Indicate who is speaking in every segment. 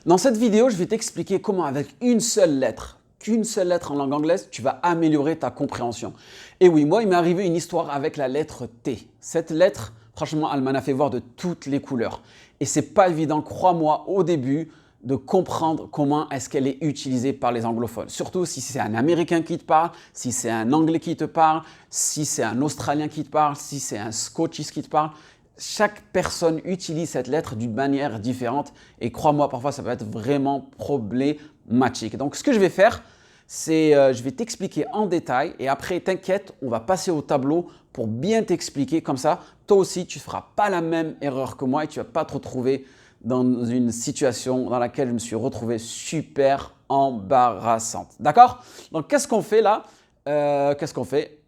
Speaker 1: Dans cette vidéo, je vais t'expliquer comment avec une seule lettre, qu'une seule lettre en langue anglaise, tu vas améliorer ta compréhension. Et oui, moi, il m'est arrivé une histoire avec la lettre T. Cette lettre, franchement, elle m'en a fait voir de toutes les couleurs. Et c'est pas évident, crois-moi, au début, de comprendre comment est-ce qu'elle est utilisée par les anglophones. Surtout si c'est un Américain qui te parle, si c'est un Anglais qui te parle, si c'est un Australien qui te parle, si c'est un Scottish qui te parle. Chaque personne utilise cette lettre d'une manière différente et crois-moi, parfois ça peut être vraiment problématique. Donc ce que je vais faire, c'est je vais t'expliquer en détail et après t'inquiète, on va passer au tableau pour bien t'expliquer. Comme ça, toi aussi tu ne feras pas la même erreur que moi et tu ne vas pas te retrouver dans une situation dans laquelle je me suis retrouvé super embarrassante. D'accord? Donc qu'est-ce qu'on fait là? Qu'est-ce qu'on fait?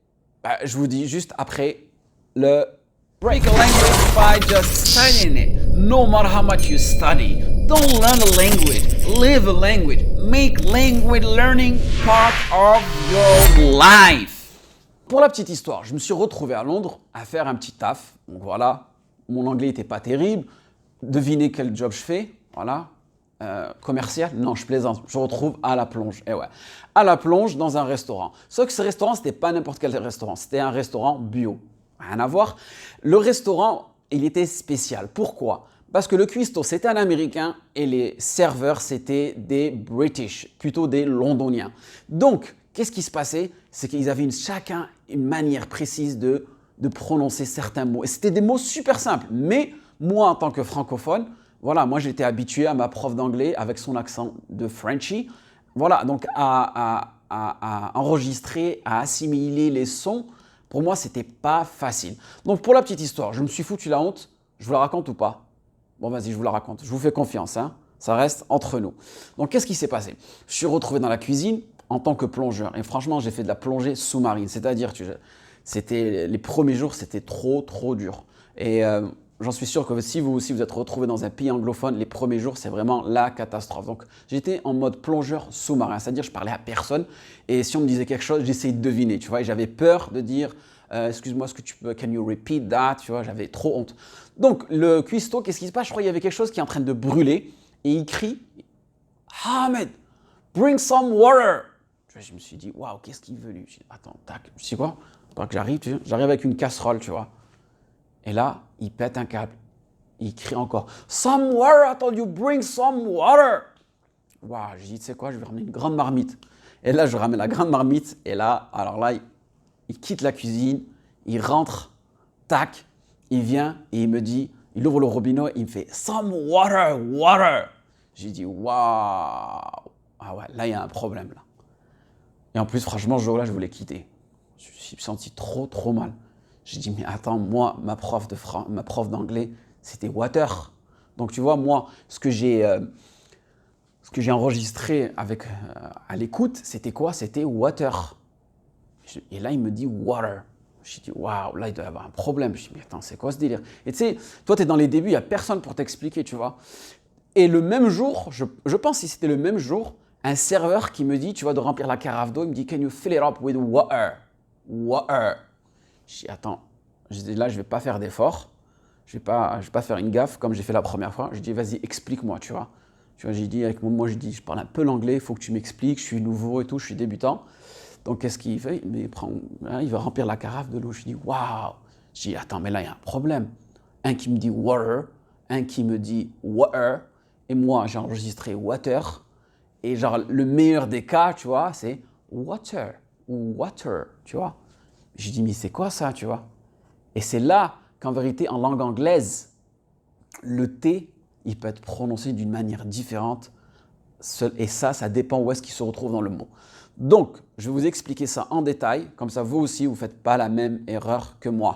Speaker 1: Je vous dis juste après le break.
Speaker 2: Speak a language by just studying it. No matter how much you study, don't learn a language, live a language. Make language learning part of your life.
Speaker 1: Pour la petite histoire, je me suis retrouvé à Londres à faire un petit taf. Donc voilà, mon anglais n'était pas terrible. Devinez quel job je fais, voilà, commercial, non je plaisante, je retrouve à la plonge, et ouais, à la plonge dans un restaurant. Sauf que ce restaurant, c'était pas n'importe quel restaurant, c'était un restaurant bio, rien à voir. Le restaurant, il était spécial, pourquoi? Parce que le cuistot, c'était un Américain et les serveurs, c'était des British, plutôt des Londoniens. Donc, qu'est-ce qui se passait? C'est qu'ils avaient chacun une manière précise de prononcer certains mots, et c'était des mots super simples, mais moi, en tant que francophone, voilà, moi j'étais habitué à ma prof d'anglais avec son accent de Frenchie. Voilà, donc à enregistrer, à assimiler les sons, pour moi, c'était pas facile. Donc pour la petite histoire, je me suis foutu la honte. Je vous la raconte ou pas? Bon, vas-y, je vous la raconte. Je vous fais confiance, hein. Ça reste entre nous. Donc qu'est-ce qui s'est passé? Je suis retrouvé dans la cuisine en tant que plongeur. Et franchement, j'ai fait de la plongée sous-marine. C'est-à-dire, c'était les premiers jours, c'était trop dur. Et j'en suis sûr que si vous aussi vous êtes retrouvé dans un pays anglophone, les premiers jours, c'est vraiment la catastrophe. Donc, j'étais en mode plongeur sous-marin, c'est-à-dire je parlais à personne et si on me disait quelque chose, j'essayais de deviner, tu vois, et j'avais peur de dire excuse-moi, est-ce que tu peux, can you repeat that, tu vois, j'avais trop honte. Donc, le cuistot, qu'est-ce qui se passe? Je crois qu'il y avait quelque chose qui est en train de brûler et il crie Ahmed, bring some water. Je me suis dit, waouh, qu'est-ce qu'il veut lui? Je dis, attends, tac, tu sais quoi? Pas que j'arrive, j'arrive avec une casserole, tu vois. Et là, il pète un câble. Il crie encore « Some water, I told you, bring some water !» Waouh, j'ai dit, tu sais quoi, je vais ramener une grande marmite. Et là, je ramène la grande marmite. Et là, alors là, il quitte la cuisine, il rentre, tac, il vient et il me dit, il ouvre le robinet, il me fait « Some water, water !» J'ai dit « Waouh !» Ah ouais, là, il y a un problème, là. Et en plus, franchement, ce jour-là, je voulais quitter. Je me suis senti trop mal. J'ai dit, mais attends, moi, ma prof d'anglais, c'était water. Donc, tu vois, moi, ce que j'ai enregistré à l'écoute, c'était quoi? C'était water. Et là, il me dit water. J'ai dit, waouh, là, il doit y avoir un problème. Je dis, mais attends, c'est quoi ce délire? Et tu sais, toi, tu es dans les débuts, il n'y a personne pour t'expliquer, tu vois. Et le même jour, je pense que c'était le même jour, un serveur qui me dit, tu vois, de remplir la carafe d'eau, il me dit, can you fill it up with water? Water. Je dis, attends, là, je ne vais pas faire d'effort. Je vais pas faire une gaffe comme j'ai fait la première fois. Je dis, vas-y, explique-moi, tu vois. Tu vois, j'ai dit, moi, je parle un peu l'anglais, il faut que tu m'expliques, je suis nouveau et tout, je suis débutant. Donc, qu'est-ce qu'il fait? Il va remplir la carafe de l'eau. Je dis, waouh. Je dis, attends, mais là, il y a un problème. Un qui me dit water, un qui me dit water, et moi, j'ai enregistré water. Et genre, le meilleur des cas, tu vois, c'est water ou water, tu vois. J'ai dit, mais c'est quoi ça, tu vois? Et c'est là qu'en vérité, en langue anglaise, le T, il peut être prononcé d'une manière différente. Et ça dépend où est-ce qu'il se retrouve dans le mot. Donc, je vais vous expliquer ça en détail. Comme ça, vous aussi, vous ne faites pas la même erreur que moi.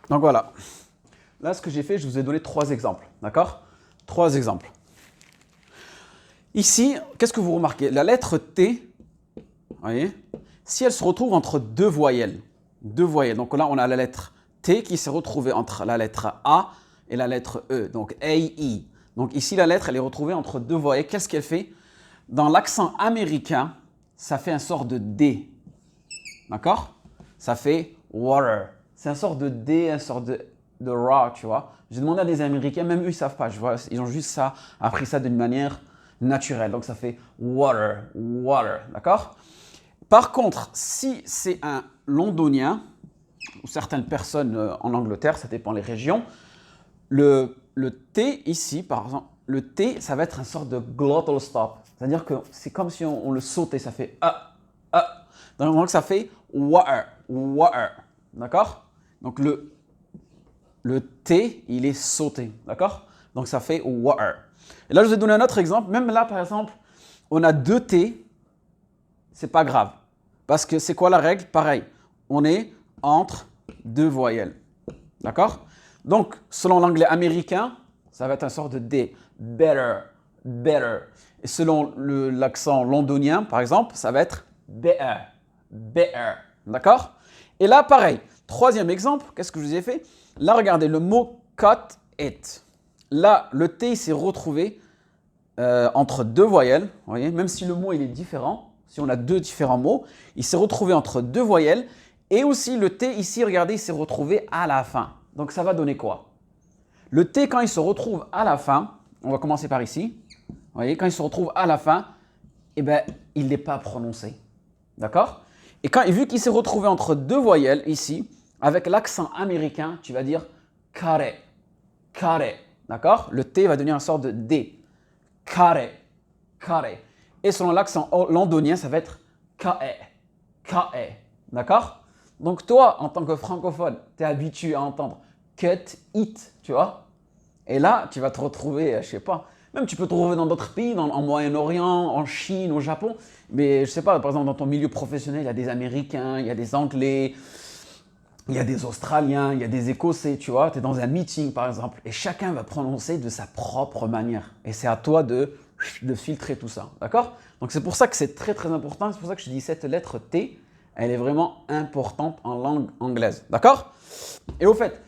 Speaker 1: Donc voilà. Là, ce que j'ai fait, je vous ai donné 3 exemples. D'accord? 3 exemples. Ici, qu'est-ce que vous remarquez? La lettre T, vous voyez, si elle se retrouve entre 2 voyelles, donc là, on a la lettre T qui s'est retrouvée entre la lettre A et la lettre E, donc A-I. Donc ici, la lettre, elle est retrouvée entre 2 voyelles. Qu'est-ce qu'elle fait? Dans l'accent américain, ça fait un sort de D. D'accord? Ça fait water. C'est un sort de D, un sort de de raw, tu vois. J'ai demandé à des Américains, même eux, ils ne savent pas. Je vois, ils ont juste ça, appris ça d'une manière naturelle. Donc, ça fait water, water, d'accord? Par contre, si c'est un londonien, ou certaines personnes en Angleterre, ça dépend les régions, le T ici, par exemple, le T, ça va être une sorte de glottal stop. C'est-à-dire que c'est comme si on le sautait, ça fait donc ça fait water, water, d'accord? Donc le T, il est sauté, d'accord? Donc ça fait water. Et là, je vous ai donné un autre exemple. Même là, par exemple, on a deux T, c'est pas grave. Parce que c'est quoi la règle? Pareil, on est entre deux voyelles, d'accord? Donc, selon l'anglais américain, ça va être une sorte de D. Better, better. Et selon l'accent londonien, par exemple, ça va être better, better. D'accord? Et là, pareil. Troisième exemple, qu'est-ce que je vous ai fait? Là, regardez, le mot cut it. Là, le T s'est retrouvé entre deux voyelles. Vous voyez, même si le mot il est différent, si on a deux différents mots, il s'est retrouvé entre deux voyelles. Et aussi, le T ici, regardez, il s'est retrouvé à la fin. Donc, ça va donner quoi? Le T, quand il se retrouve à la fin, on va commencer par ici. Vous voyez, quand il se retrouve à la fin, eh ben, il n'est pas prononcé. D'accord? Et vu qu'il s'est retrouvé entre deux voyelles ici, avec l'accent américain, tu vas dire carré, carré. D'accord? Le T va devenir une sorte de D. Carré, carré. Et selon l'accent londonien, ça va être KE, KE. D'accord? Donc toi, en tant que francophone, tu es habitué à entendre cut it, tu vois? Et là, tu vas te retrouver, je sais pas, même tu peux te retrouver dans d'autres pays, en Moyen-Orient, en Chine, au Japon, mais je sais pas, par exemple, dans ton milieu professionnel, il y a des Américains, il y a des Anglais, il y a des Australiens, il y a des Écossais, tu vois, tu es dans un meeting par exemple, et chacun va prononcer de sa propre manière. Et c'est à toi de filtrer tout ça, d'accord? Donc c'est pour ça que c'est très très important, c'est pour ça que je dis cette lettre T, elle est vraiment importante en langue anglaise, d'accord? Et au fait,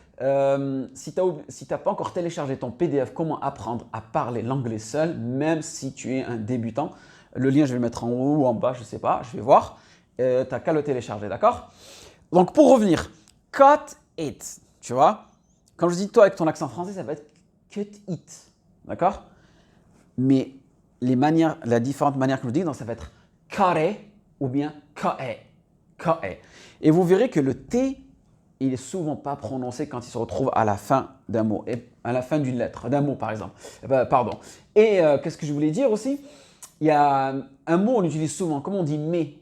Speaker 1: si tu n'as pas encore téléchargé ton PDF, comment apprendre à parler l'anglais seul, même si tu es un débutant, le lien je vais le mettre en haut ou en bas, je ne sais pas, je vais voir, tu n'as qu'à le télécharger, d'accord? Donc pour revenir, cut it, tu vois? Quand je dis toi avec ton accent français, ça va être cut it, d'accord? Mais les différentes manières que je dis, donc ça va être carré ou bien kae, kae. Et vous verrez que le T, il est souvent pas prononcé quand il se retrouve à la fin d'un mot, à la fin d'une lettre, d'un mot par exemple. Pardon. Et qu'est-ce que je voulais dire aussi? Il y a un mot on utilise souvent, comme on dit mais,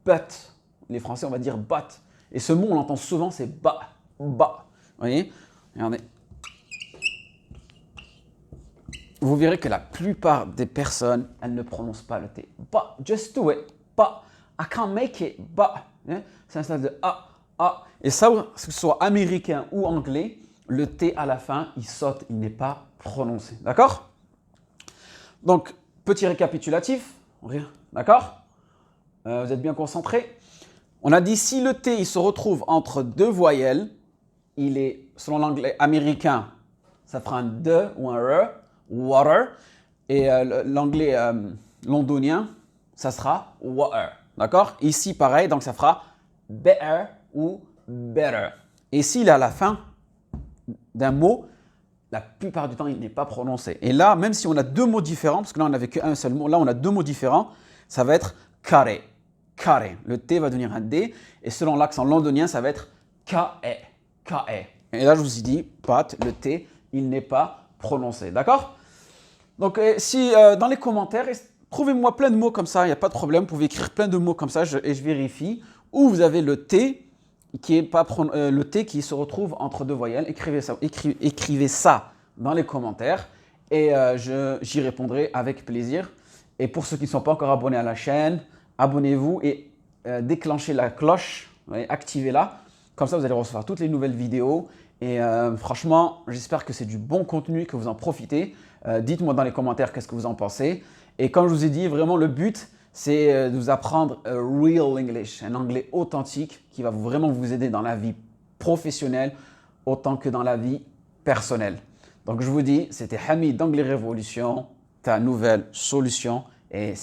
Speaker 1: but. Les Français, on va dire but. Et ce mot, on l'entend souvent, c'est ba, ba. Vous voyez? Regardez. Vous verrez que la plupart des personnes, elles ne prononcent pas le T. But, just do it. But, I can't make it. But. C'est un style de ah. Et ça, que ce soit américain ou anglais, le T à la fin, il saute, il n'est pas prononcé. D'accord? Donc, petit récapitulatif. D'accord? Vous êtes bien concentrés? On a dit si le T il se retrouve entre deux voyelles, il est, selon l'anglais américain, ça fera un D ou un R, water. Et l'anglais londonien, ça sera water. D'accord? Ici, pareil, donc ça fera better ou better. Et s'il est à la fin d'un mot, la plupart du temps, il n'est pas prononcé. Et là, même si on a deux mots différents, parce que là, on n'avait qu'un seul mot, là, on a deux mots différents, ça va être carré. Carré. Le T va devenir un D. Et selon l'accent londonien, ça va être K-E. K-E. Et là, je vous ai dit, Pat, le T, il n'est pas prononcé. D'accord? Donc, si dans les commentaires, trouvez-moi plein de mots comme ça, il n'y a pas de problème. Vous pouvez écrire plein de mots comme ça et je vérifie. Où vous avez le T qui est pas le T qui se retrouve entre deux voyelles. Écrivez ça dans les commentaires et j'y répondrai avec plaisir. Et pour ceux qui ne sont pas encore abonnés à la chaîne, abonnez-vous et déclenchez la cloche, activez-la. Comme ça, vous allez recevoir toutes les nouvelles vidéos. Et franchement, j'espère que c'est du bon contenu, que vous en profitez. Dites-moi dans les commentaires qu'est-ce que vous en pensez. Et comme je vous ai dit, vraiment le but, c'est de vous apprendre real English, un anglais authentique qui va vraiment vous aider dans la vie professionnelle autant que dans la vie personnelle. Donc je vous dis, c'était Hamid d'Anglais Révolution, ta nouvelle solution. Et